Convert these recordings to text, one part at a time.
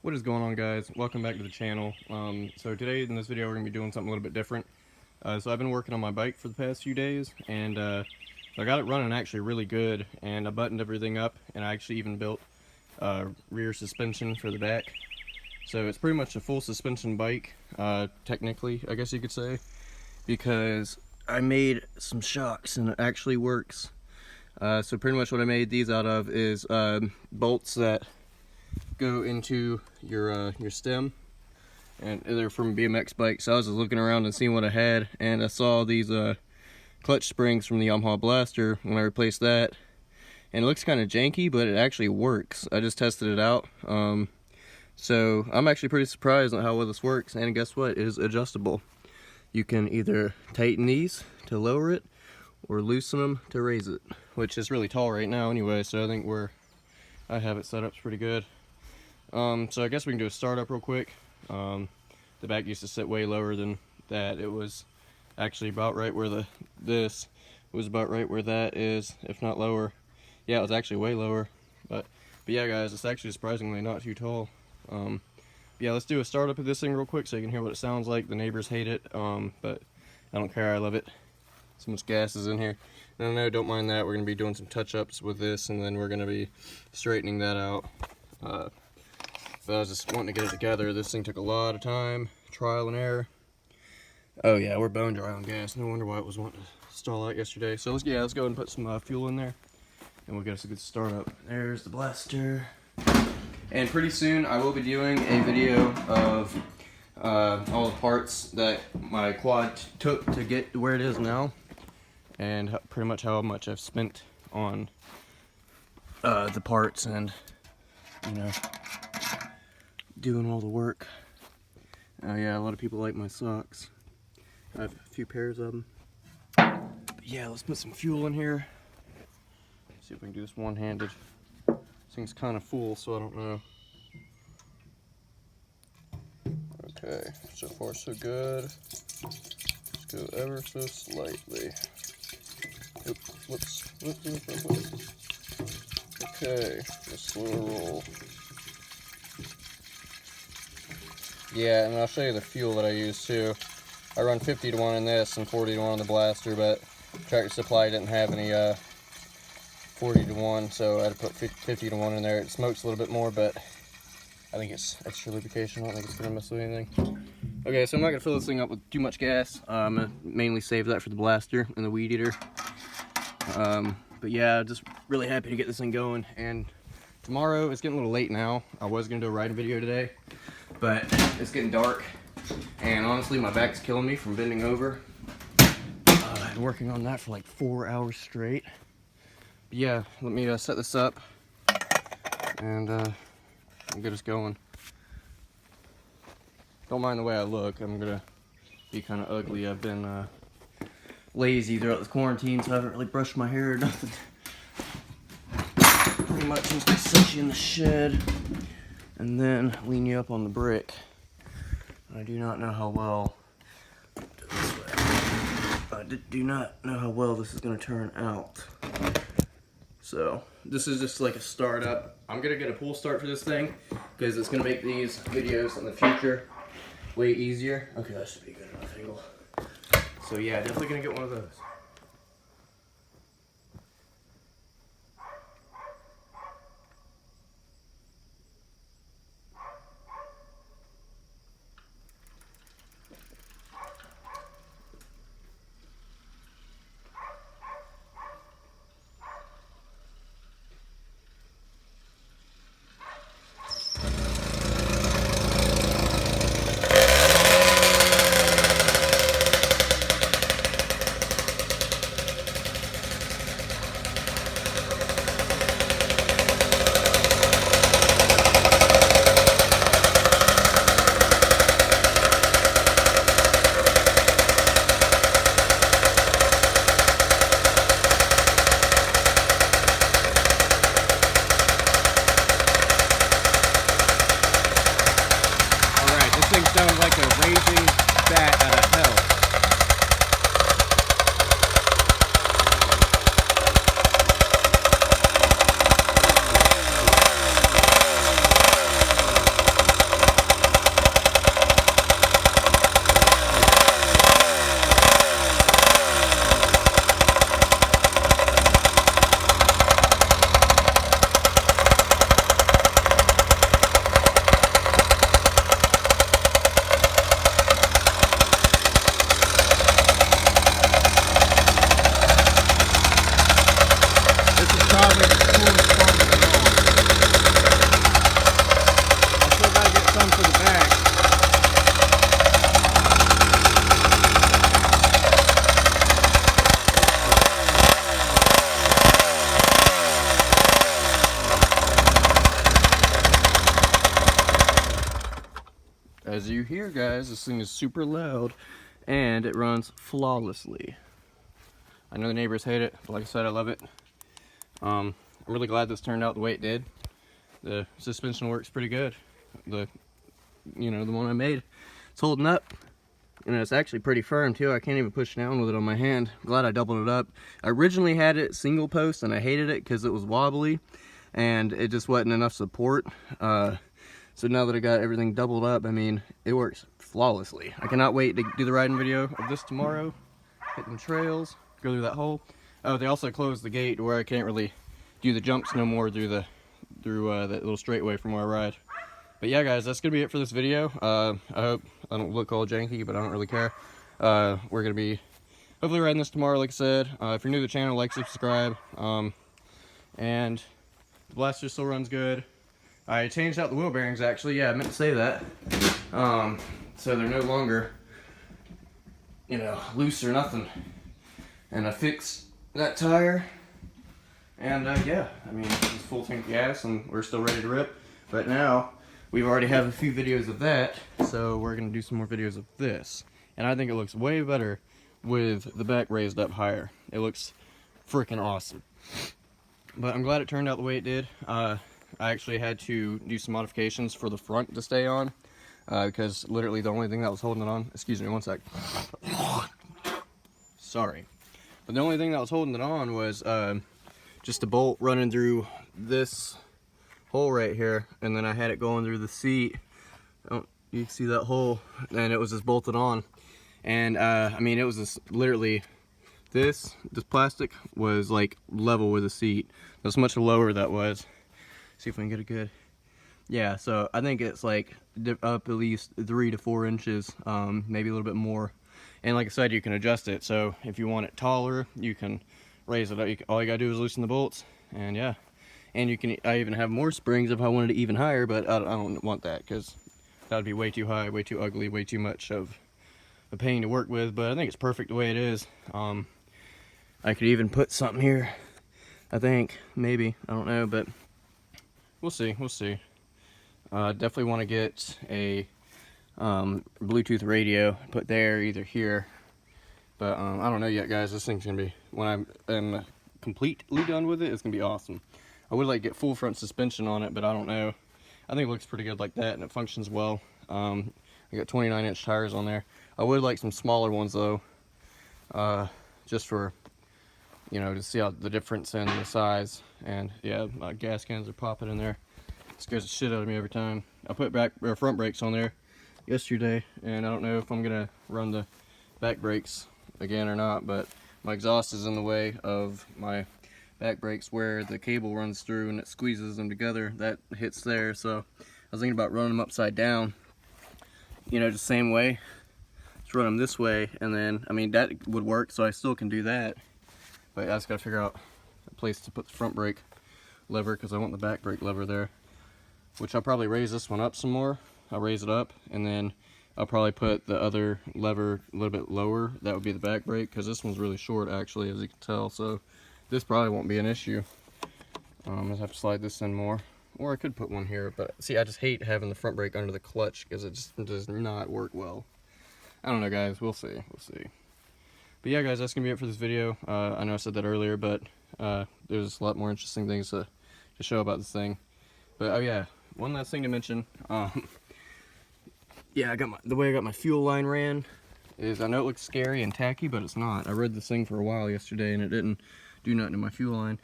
What is going on, guys? Welcome back to the channel. So today in this video we're going to be doing something a little bit different. So I've been working on my bike for the past few days, and I got it running actually really good, and I buttoned everything up, and I actually even built rear suspension for the back. So it's pretty much a full suspension bike, technically, I guess you could say, because I made some shocks and it actually works. So pretty much what I made these out of is bolts that go into your stem, and they're from a BMX bike. So I was just looking around and seeing what I had, and I saw these clutch springs from the Yamaha Blaster when I replaced that, and it looks kind of janky, but it actually works. I just tested it out. So I'm actually pretty surprised at how well this works, and guess what? It is adjustable. You can either tighten these to lower it or loosen them to raise it, which is really tall right now anyway, so I think where I have it set up is pretty good. So I guess we can do a startup real quick. The back used to sit way lower than that. It was actually about right where this was about right where that is, if not lower. Yeah, it was actually way lower. But yeah, guys, it's actually surprisingly not too tall. Yeah, let's do a startup of this thing real quick so you can hear what it sounds like. The neighbors hate it, but I don't care. I love it. So much gas is in here. No, don't mind that. We're gonna be doing some touch-ups with this, and then we're gonna be straightening that out. But I was just wanting to get it together. This thing took a lot of time, trial and error. Oh yeah, we're bone dry on gas. No wonder why it was wanting to stall out yesterday. So let's go ahead and put some fuel in there, and we'll get us a good startup. There's the blaster. And pretty soon I will be doing a video of all the parts that my quad took to get to where it is now, and pretty much how much I've spent on the parts and, you know, doing all the work. Yeah, a lot of people like my socks. I have a few pairs of them. But yeah, let's put some fuel in here. See if we can do this one-handed. This thing's kind of full, so I don't know. Okay, so far so good. Let's go ever so slightly. Whoops. Okay, just slow roll. Yeah, and I'll show you the fuel that I use too. I run 50 to 1 in this and 40 to 1 on the Blaster, but Tractor Supply didn't have any 40 to 1, so I had to put 50 to 1 in there. It smokes a little bit more, but I think it's extra lubrication. I don't think it's going to mess with anything. Okay, so I'm not going to fill this thing up with too much gas. I'm going to mainly save that for the Blaster and the Weed Eater. But yeah, just really happy to get this thing going. And tomorrow, it's getting a little late now. I was going to do a riding video today, but it's getting dark. And honestly, my back's killing me from bending over. I've been working on that for like 4 hours straight. But yeah, let me set this up and get us going. Don't mind the way I look. I'm gonna be kind of ugly. I've been lazy throughout this quarantine, so I haven't really brushed my hair or nothing. Pretty much I'm just gonna set you in the shed and then lean you up on the brick. I do not know how well do not know how well this is going to turn out. So this is just like a startup. I'm going to get a pull start for this thing because it's going to make these videos in the future way easier. Okay, that should be a good enough angle. So yeah, definitely going to get one of those. Sounds like a raging bat out of hell. time for the back. As you hear, guys, this thing is super loud and it runs flawlessly. I know the neighbors hate it, but like I said, I love it. I'm really glad this turned out the way it did. The suspension works pretty good. The one I made, it's holding up, and it's actually pretty firm too. I can't even push down with it on my hand. I'm glad I doubled it up. I originally had it single post and I hated it because it was wobbly and it just wasn't enough support. So now that I got everything doubled up, I mean, it works flawlessly. I cannot wait to do the riding video of this tomorrow. Hit them trails, go through that hole. Oh, they also closed the gate where I can't really do the jumps no more through that little straightaway from where I ride. But yeah, guys, that's gonna be it for this video. I hope I don't look all janky, but I don't really care. We're gonna be hopefully riding this tomorrow, like I said. If you're new to the channel, like, subscribe. And the blaster still runs good. I changed out the wheel bearings, actually. Yeah, I meant to say that. So they're no longer, loose or nothing. And I fixed that tire. And yeah, I mean, it's full tank of gas and we're still ready to rip. But now, we've already have a few videos of that. So we're going to do some more videos of this. And I think it looks way better with the back raised up higher. It looks freaking awesome. But I'm glad it turned out the way it did. I actually had to do some modifications for the front to stay on, because literally the only thing that was holding it on, excuse me one sec, sorry, but the only thing that was holding it on was just a bolt running through this hole right here, and then I had it going through the seat. Oh, you can see that hole, and it was just bolted on. And I mean, it was just literally this plastic was like level with the seat. That's much lower that was. See if we can get it good. Yeah, so I think it's like up at least 3 to 4 inches, maybe a little bit more. And like I said, you can adjust it. So if you want it taller, you can raise it up. All you gotta do is loosen the bolts, and yeah. And I even have more springs if I wanted it even higher, but I don't want that because that would be way too high, way too ugly, way too much of a pain to work with. But I think it's perfect the way it is. I could even put something here, I think, maybe, I don't know, but we'll see, we'll see. Definitely want to get a Bluetooth radio put there, either here, but I don't know yet, guys. This thing's gonna be, when I'm completely done with it, it's gonna be awesome. I would like get full front suspension on it, but I don't know. I think it looks pretty good like that, and it functions well. I got 29-inch tires on there. I would like some smaller ones though, just for, to see how the difference in the size. And yeah, my gas cans are popping in there. It scares the shit out of me every time. I put front brakes on there yesterday, and I don't know if I'm gonna run the back brakes again or not, but my exhaust is in the way of my back brakes where the cable runs through and it squeezes them together. That hits there, so I was thinking about running them upside down, the same way. Just run them this way, and then, I mean, that would work, so I still can do that. But I just gotta figure out a place to put the front brake lever, because I want the back brake lever there. Which I'll probably raise this one up some more. I'll raise it up, and then I'll probably put the other lever a little bit lower. That would be the back brake, because this one's really short actually, as you can tell. So this probably won't be an issue. I'll have to slide this in more. Or I could put one here, but see, I just hate having the front brake under the clutch because it just does not work well. I don't know, guys. We'll see. We'll see. But yeah, guys, that's going to be it for this video. I know I said that earlier, but there's a lot more interesting things to show about this thing. But oh yeah, one last thing to mention. Yeah, the way I got my fuel line ran is, I know it looks scary and tacky, but it's not. I rode this thing for a while yesterday, and it didn't do nothing to my fuel line.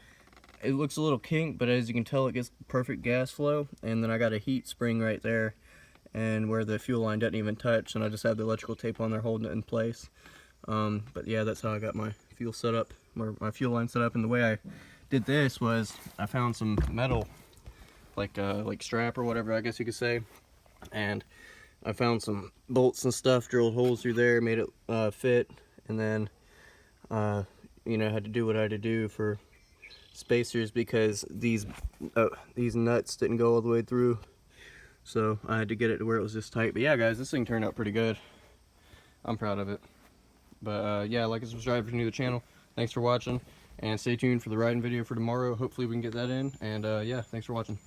It looks a little kinked, but as you can tell, it gets perfect gas flow. And then I got a heat spring right there, and where the fuel line doesn't even touch, and I just have the electrical tape on there holding it in place. But yeah, that's how I got my fuel set up, or my fuel line set up. And the way I did this was, I found some metal, like strap or whatever, I guess you could say, and I found some bolts and stuff, drilled holes through there, made it fit, and then had to do what I had to do for spacers, because these nuts didn't go all the way through so I had to get it to where it was this tight. But yeah, guys, this thing turned out pretty good. I'm proud of it. But yeah, like and subscribe if you're new to the channel. Thanks for watching, and stay tuned for the riding video for tomorrow. Hopefully we can get that in, and yeah, thanks for watching.